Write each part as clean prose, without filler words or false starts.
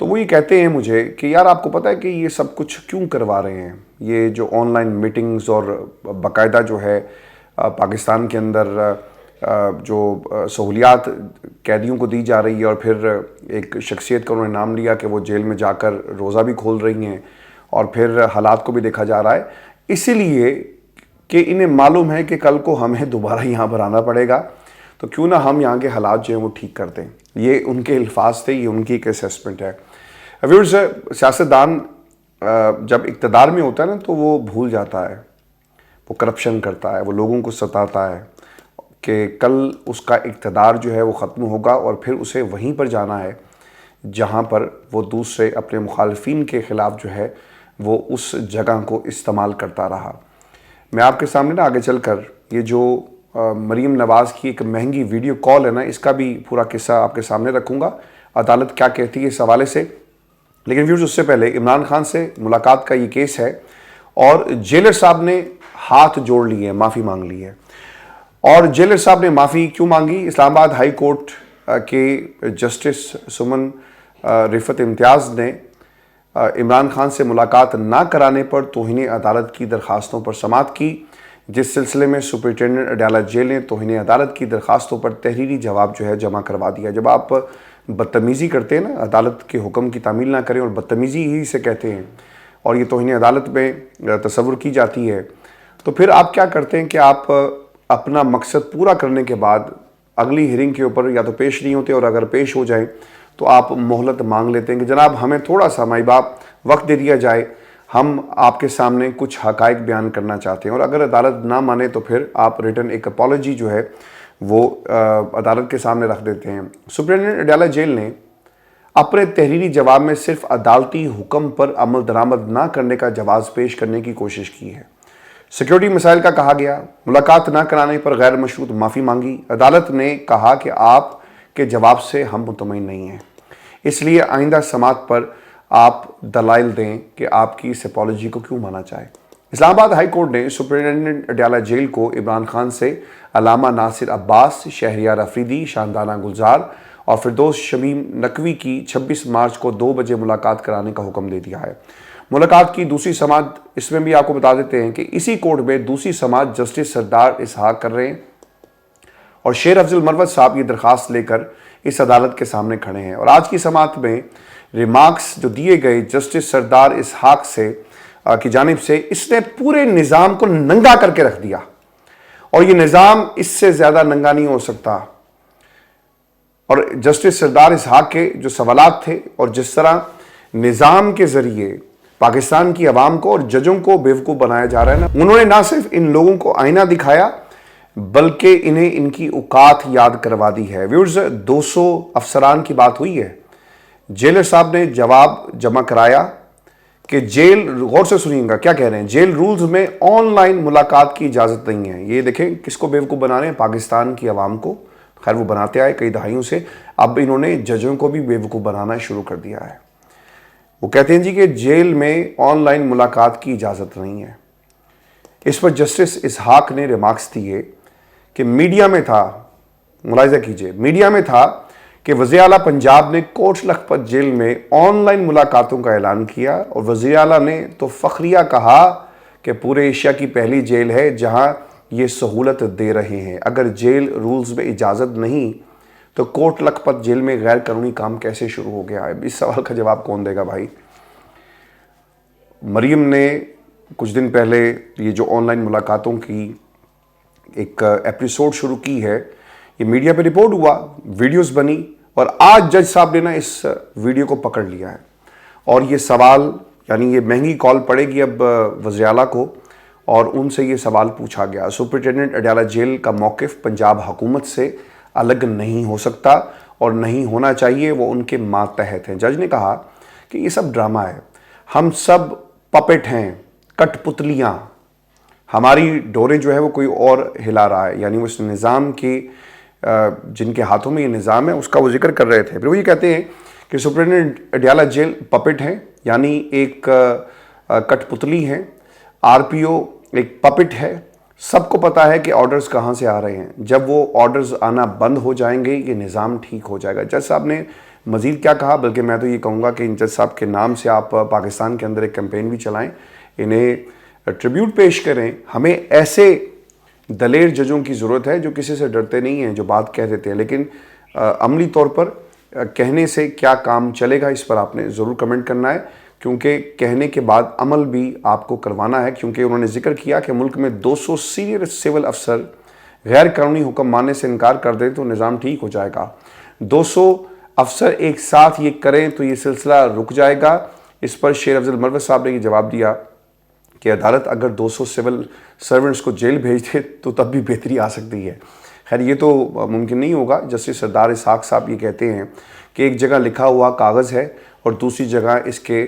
تو وہ یہ کہتے ہیں مجھے کہ یار آپ کو پتہ ہے کہ یہ سب کچھ کیوں کروا رہے ہیں، یہ جو آن لائن میٹنگز اور باقاعدہ جو ہے پاکستان کے اندر جو سہولیات قیدیوں کو دی جا رہی ہے، اور پھر ایک شخصیت کا انہوں نے نام لیا کہ وہ جیل میں جا کر روزہ بھی کھول رہی ہیں، اور پھر حالات کو بھی دیکھا جا رہا ہے اسی لیے کہ انہیں معلوم ہے کہ کل کو ہمیں دوبارہ یہاں پر آنا پڑے گا، تو کیوں نہ ہم یہاں کے حالات جو ہیں وہ ٹھیک کر دیں۔ یہ ان کے الفاظ تھے، یہ ان کی ایک اسیسمنٹ ہے۔ ویورز، سیاستدان جب اقتدار میں ہوتا ہے نا تو وہ بھول جاتا ہے، وہ کرپشن کرتا ہے، وہ لوگوں کو ستاتا ہے کہ کل اس کا اقتدار جو ہے وہ ختم ہوگا، اور پھر اسے وہیں پر جانا ہے جہاں پر وہ دوسرے اپنے مخالفین کے خلاف جو ہے وہ اس جگہ کو استعمال کرتا رہا۔ میں آپ کے سامنے نا آگے چل کر یہ جو مریم نواز کی ایک مہنگی ویڈیو کال ہے نا، اس کا بھی پورا قصہ آپ کے سامنے رکھوں گا، عدالت کیا کہتی ہے اس حوالے سے۔ لیکن ویورز، اس سے پہلے عمران خان سے ملاقات کا یہ کیس ہے، اور جیلر صاحب نے ہاتھ جوڑ لیے ہیں، معافی مانگ لی ہے۔ اور جیلر صاحب نے معافی کیوں مانگی؟ اسلام آباد ہائی کورٹ کے جسٹس سمن رفعت امتیاز نے عمران خان سے ملاقات نہ کرانے پر توہین عدالت کی درخواستوں پر سماعت کی، جس سلسلے میں سپرنٹینڈنٹ اڈیالہ جیل نے توہین عدالت کی درخواستوں پر تحریری جواب جو ہے جمع کروا دیا۔ جب آپ بدتمیزی کرتے ہیں نا، عدالت کے حکم کی تعمیل نہ کریں، اور بدتمیزی ہی سے کہتے ہیں، اور یہ توہین عدالت میں تصور کی جاتی ہے، تو پھر آپ کیا کرتے ہیں کہ آپ اپنا مقصد پورا کرنے کے بعد اگلی ہیرنگ کے اوپر یا تو پیش نہیں ہوتے، اور اگر پیش ہو جائیں تو آپ مہلت مانگ لیتے ہیں کہ جناب ہمیں تھوڑا سا مائی باپ وقت دے دیا جائے، ہم آپ کے سامنے کچھ حقائق بیان کرنا چاہتے ہیں۔ اور اگر عدالت نہ مانے تو پھر آپ ریٹن ایک اپالوجی جو ہے وہ عدالت کے سامنے رکھ دیتے ہیں۔ سپرنٹینڈنٹ اڈیالہ جیل نے اپنے تحریری جواب میں صرف عدالتی حکم پر عمل درآمد نہ کرنے کا جواز پیش کرنے کی کوشش کی ہے۔ سیکیورٹی مسائل کا کہا گیا، ملاقات نہ کرانے پر غیر مشروط معافی مانگی۔ عدالت نے کہا کہ آپ کے جواب سے ہم مطمئن نہیں ہیں، اس لیے آئندہ سماعت پر آپ دلائل دیں کہ آپ کی اس اپالوجی کو کیوں مانا چاہے۔ اسلام آباد ہائی کورٹ نے سپرنٹینڈنٹ اڈیالہ جیل کو عمران خان سے علامہ ناصر عباس، شہریار افریدی، شاندانہ گلزار اور فردوس شمیم نقوی کی 26 مارچ کو 2 بجے ملاقات کرانے کا حکم دے دیا ہے۔ ملاقات کی دوسری سماعت، اس میں بھی آپ کو بتا دیتے ہیں کہ اسی کورٹ میں دوسری سماعت جسٹس سردار اسحاق کر رہے ہیں، اور شیر افضل مروت صاحب یہ درخواست لے کر اس عدالت کے سامنے کھڑے ہیں۔ اور آج کی سماعت میں ریمارکس جو دیے گئے جسٹس سردار اسحاق کی جانب سے، اس نے پورے نظام کو ننگا کر کے رکھ دیا، اور یہ نظام اس سے زیادہ ننگا نہیں ہو سکتا۔ اور جسٹس سردار اسحاق کے جو سوالات تھے، اور جس طرح نظام کے ذریعے پاکستان کی عوام کو اور ججوں کو بیوقوف بنایا جا رہا ہے نا، انہوں نے نہ صرف ان لوگوں کو آئینہ دکھایا بلکہ انہیں ان کی اوقات یاد کروا دی ہے۔ ویورز، 200 افسران کی بات ہوئی ہے، جیلر صاحب نے جواب جمع کرایا کہ جیل، غور سے سنیے گا کیا کہہ رہے ہیں، جیل رولز میں آن لائن ملاقات کی اجازت نہیں ہے۔ یہ دیکھیں کس کو بیوقوف بنا رہے ہیں، پاکستان کی عوام کو۔ خیر وہ بناتے آئے کئی دہائیوں سے، اب انہوں نے ججوں کو بھی بیوقوف بنانا شروع کر دیا ہے۔ وہ کہتے ہیں جی کہ جیل میں آن لائن ملاقات کی اجازت نہیں ہے۔ اس پر جسٹس اسحاق نے ریمارکس دیے کہ میڈیا میں تھا، ملاحظہ کیجئے، میڈیا میں تھا کہ وزیر اعلیٰ پنجاب نے کوٹ لکھپت جیل میں آن لائن ملاقاتوں کا اعلان کیا، اور وزیر اعلیٰ نے تو فخریہ کہا کہ پورے ایشیا کی پہلی جیل ہے جہاں یہ سہولت دے رہے ہیں۔ اگر جیل رولز میں اجازت نہیں تو کوٹ لکھپت جیل میں غیر قانونی کام کیسے شروع ہو گیا ہے؟ اس سوال کا جواب کون دے گا بھائی؟ مریم نے کچھ دن پہلے یہ جو آن لائن ملاقاتوں کی ایک ایپیسوڈ شروع کی ہے، یہ میڈیا پہ رپورٹ ہوا، ویڈیوز بنی، اور آج جج صاحب نے نا اس ویڈیو کو پکڑ لیا ہے، اور یہ سوال، یعنی یہ مہنگی کال پڑے گی اب وزیر اعلیٰ کو، اور ان سے یہ سوال پوچھا گیا۔ سپرنٹینڈنٹ اڈیالہ جیل کا موقف پنجاب حکومت سے الگ نہیں ہو سکتا اور نہیں ہونا چاہیے، وہ ان کے ماتحت ہیں۔ جج نے کہا کہ یہ سب ڈرامہ ہے، ہم سب پپٹ ہیں، کٹ پتلیاں، ہماری ڈوریں جو ہے وہ کوئی اور ہلا رہا ہے، یعنی وہ اس نظام کی جن کے ہاتھوں میں یہ نظام ہے اس کا وہ ذکر کر رہے تھے۔ پھر وہ یہ کہتے ہیں کہ سپرنٹینڈنٹ اڈیالہ جیل پپٹ ہیں، یعنی ایک کٹ پتلی ہے، آر پی او ایک پپٹ ہے، سب کو پتا ہے کہ آرڈرز کہاں سے آ رہے ہیں، جب وہ آرڈرز آنا بند ہو جائیں گے یہ نظام ٹھیک ہو جائے گا۔ جج صاحب نے مزید کیا کہا، بلکہ میں تو یہ کہوں گا کہ ان جج صاحب کے نام سے آپ پاکستان کے اندر ایک کیمپین بھی چلائیں، انہیں ٹریبیوٹ پیش کریں. ہمیں ایسے دلیر ججوں کی ضرورت ہے جو کسی سے ڈرتے نہیں ہیں، جو بات کہہ دیتے ہیں، لیکن عملی طور پر کہنے سے کیا کام چلے گا، اس پر آپ نے ضرور کمنٹ کرنا ہے، کیونکہ کہنے کے بعد عمل بھی آپ کو کروانا ہے. کیونکہ انہوں نے ذکر کیا کہ ملک میں 200 سینئر سول افسر غیر قانونی حکم ماننے سے انکار کر دیں تو نظام ٹھیک ہو جائے گا. 200 افسر ایک ساتھ یہ کریں تو یہ سلسلہ رک جائے گا. اس پر شیر افضل مروت صاحب نے یہ جواب دیا کہ عدالت اگر 200 سول سرونٹس کو جیل بھیج دے تو تب بھی بہتری آ سکتی ہے. خیر یہ تو ممکن نہیں ہوگا. جسٹس سردار اسحاق صاحب یہ کہتے ہیں کہ ایک جگہ لکھا ہوا کاغذ ہے اور دوسری جگہ اس کے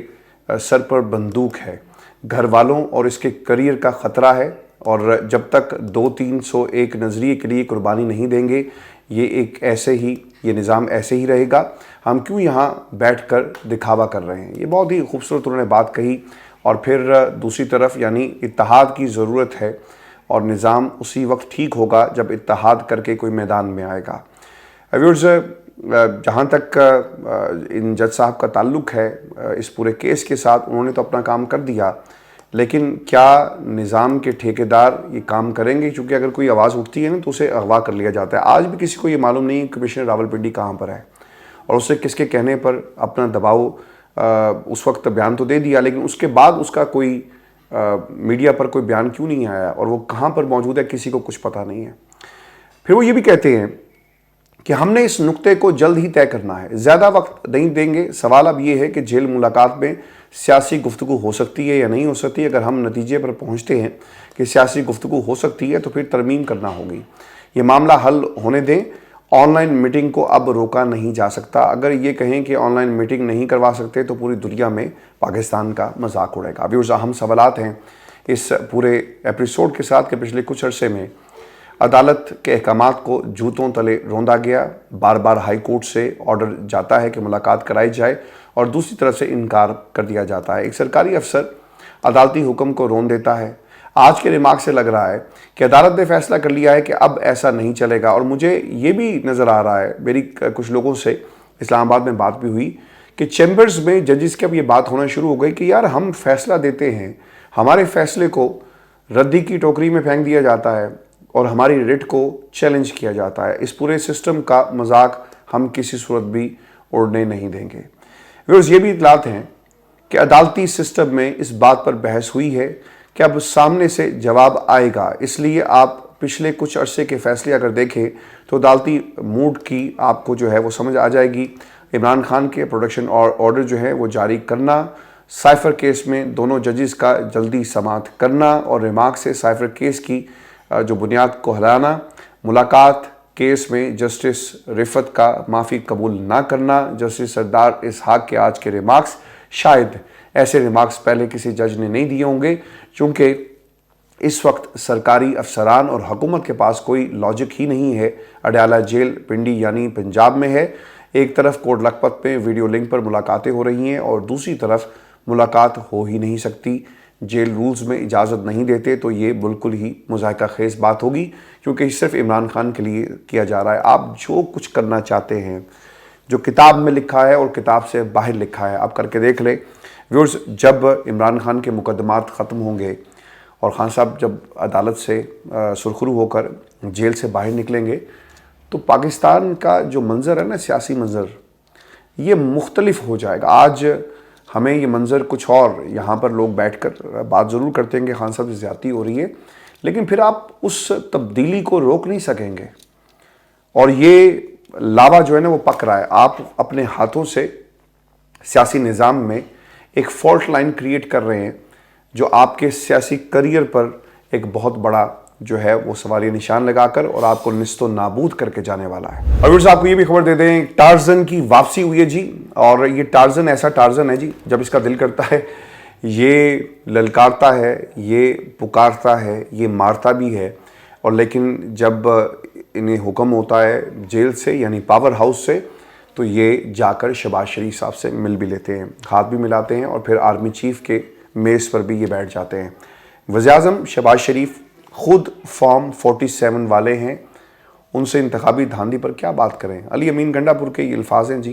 سر پر بندوق ہے. گھر والوں اور اس کے کریئر کا خطرہ ہے، اور جب تک 200-300 ایک نظریے کے لیے قربانی نہیں دیں گے یہ نظام ایسے ہی رہے گا. ہم کیوں یہاں بیٹھ کر دکھاوا کر رہے ہیں. یہ بہت ہی خوبصورت انہوں نے بات کہی. اور پھر دوسری طرف یعنی اتحاد کی ضرورت ہے، اور نظام اسی وقت ٹھیک ہوگا جب اتحاد کر کے کوئی میدان میں آئے گا. ویورز، جہاں تک ان جج صاحب کا تعلق ہے اس پورے کیس کے ساتھ، انہوں نے تو اپنا کام کر دیا، لیکن کیا نظام کے ٹھیکیدار یہ کام کریں گے؟ چونکہ اگر کوئی آواز اٹھتی ہے نا تو اسے اغوا کر لیا جاتا ہے. آج بھی کسی کو یہ معلوم نہیں کمشنر راولپنڈی کہاں پر ہے، اور اسے کس کے کہنے پر اپنا دباؤ اس وقت بیان تو دے دیا، لیکن اس کے بعد اس کا کوئی میڈیا پر کوئی بیان کیوں نہیں آیا، اور وہ کہاں پر موجود ہے کسی کو کچھ پتہ نہیں ہے. پھر وہ یہ بھی کہتے ہیں کہ ہم نے اس نقطے کو جلد ہی طے کرنا ہے، زیادہ وقت نہیں دیں گے. سوال اب یہ ہے کہ جیل ملاقات میں سیاسی گفتگو ہو سکتی ہے یا نہیں ہو سکتی. اگر ہم نتیجے پر پہنچتے ہیں کہ سیاسی گفتگو ہو سکتی ہے تو پھر ترمیم کرنا ہوگی. یہ معاملہ حل ہونے دیں. آن لائن میٹنگ کو اب روکا نہیں جا سکتا. اگر یہ کہیں کہ آن لائن میٹنگ نہیں کروا سکتے تو پوری دنیا میں پاکستان کا مذاق اڑے گا. ابھی اہم سوالات ہیں اس پورے ایپیسوڈ کے ساتھ کہ پچھلے کچھ عرصے میں عدالت کے احکامات کو جوتوں تلے روندا گیا. بار بار ہائی کورٹ سے آرڈر جاتا ہے کہ ملاقات کرائی جائے، اور دوسری طرف سے انکار کر دیا جاتا ہے. ایک سرکاری افسر عدالتی حکم کو رون دیتا ہے. آج کے ریمارک سے لگ رہا ہے کہ عدالت نے فیصلہ کر لیا ہے کہ اب ایسا نہیں چلے گا. اور مجھے یہ بھی نظر آ رہا ہے، میری کچھ لوگوں سے اسلام آباد میں بات بھی ہوئی کہ چیمبرز میں ججز کی اب یہ بات ہونا شروع ہو گئی کہ یار ہم فیصلہ دیتے ہیں، ہمارے فیصلے کو ردی کی ٹوکری میں پھینک دیا جاتا ہے اور ہماری ریٹ کو چیلنج کیا جاتا ہے. اس پورے سسٹم کا مذاق ہم کسی صورت بھی اڑنے نہیں دیں گے. ویورز، یہ بھی اطلاعات ہیں کہ عدالتی سسٹم میں اس بات پر بحث ہوئی ہے کہ اب سامنے سے جواب آئے گا. اس لیے آپ پچھلے کچھ عرصے کے فیصلے اگر دیکھیں تو عدالتی موڈ کی آپ کو جو ہے وہ سمجھ آ جائے گی. عمران خان کے پروڈکشن آرڈر جو ہے وہ جاری کرنا، سائفر کیس میں دونوں ججز کا جلدی سماعت کرنا، اور ریمارک سے سائفر کیس کی جو بنیاد کو ہلانا، ملاقات کیس میں جسٹس رفت کا معافی قبول نہ کرنا. جسٹس سردار اسحاق کے آج کے ریمارکس، شاید ایسے ریمارکس پہلے کسی جج نے نہیں دیے ہوں گے، چونکہ اس وقت سرکاری افسران اور حکومت کے پاس کوئی لاجک ہی نہیں ہے. اڈیالہ جیل پنڈی یعنی پنجاب میں ہے. ایک طرف کوٹ لکھپت میں ویڈیو لنک پر ملاقاتیں ہو رہی ہیں، اور دوسری طرف ملاقات ہو ہی نہیں سکتی. جیل رولز میں اجازت نہیں دیتے، تو یہ بالکل ہی مضحکہ خیز بات ہوگی، کیونکہ صرف عمران خان کے لیے کیا جا رہا ہے. آپ جو کچھ کرنا چاہتے ہیں، جو کتاب میں لکھا ہے اور کتاب سے باہر لکھا ہے، آپ کر کے دیکھ لیں. ویورز، جب عمران خان کے مقدمات ختم ہوں گے اور خان صاحب جب عدالت سے سرخرو ہو کر جیل سے باہر نکلیں گے، تو پاکستان کا جو منظر ہے نا، سیاسی منظر، یہ مختلف ہو جائے گا. آج ہمیں یہ منظر کچھ اور، یہاں پر لوگ بیٹھ کر بات ضرور کرتے ہیں کہ خان صاحب سے زیادتی ہو رہی ہے، لیکن پھر آپ اس تبدیلی کو روک نہیں سکیں گے. اور یہ لاوا جو ہے نا وہ پک رہا ہے. آپ اپنے ہاتھوں سے سیاسی نظام میں ایک فالٹ لائن کریٹ کر رہے ہیں جو آپ کے سیاسی کریئر پر ایک بہت بڑا جو ہے وہ سوالیہ نشان لگا کر اور آپ کو نیست و نابود کر کے جانے والا ہے. اور ویورز، آپ کو یہ بھی خبر دے دیں، ٹارزن کی واپسی ہوئی ہے جی. اور یہ ٹارزن ایسا ٹارزن ہے جی، جب اس کا دل کرتا ہے یہ للکارتا ہے، یہ پکارتا ہے، یہ مارتا بھی ہے. اور لیکن جب انہیں حکم ہوتا ہے جیل سے یعنی پاور ہاؤس سے، تو یہ جا کر شہباز شریف صاحب سے مل بھی لیتے ہیں، ہاتھ بھی ملاتے ہیں، اور پھر آرمی چیف کے میز پر بھی یہ بیٹھ جاتے ہیں. وزیر اعظم شہباز شریف خود فارم 47 والے ہیں، ان سے انتخابی دھاندلی پر کیا بات کریں. علی امین گنڈا پور کے یہ الفاظ ہیں جی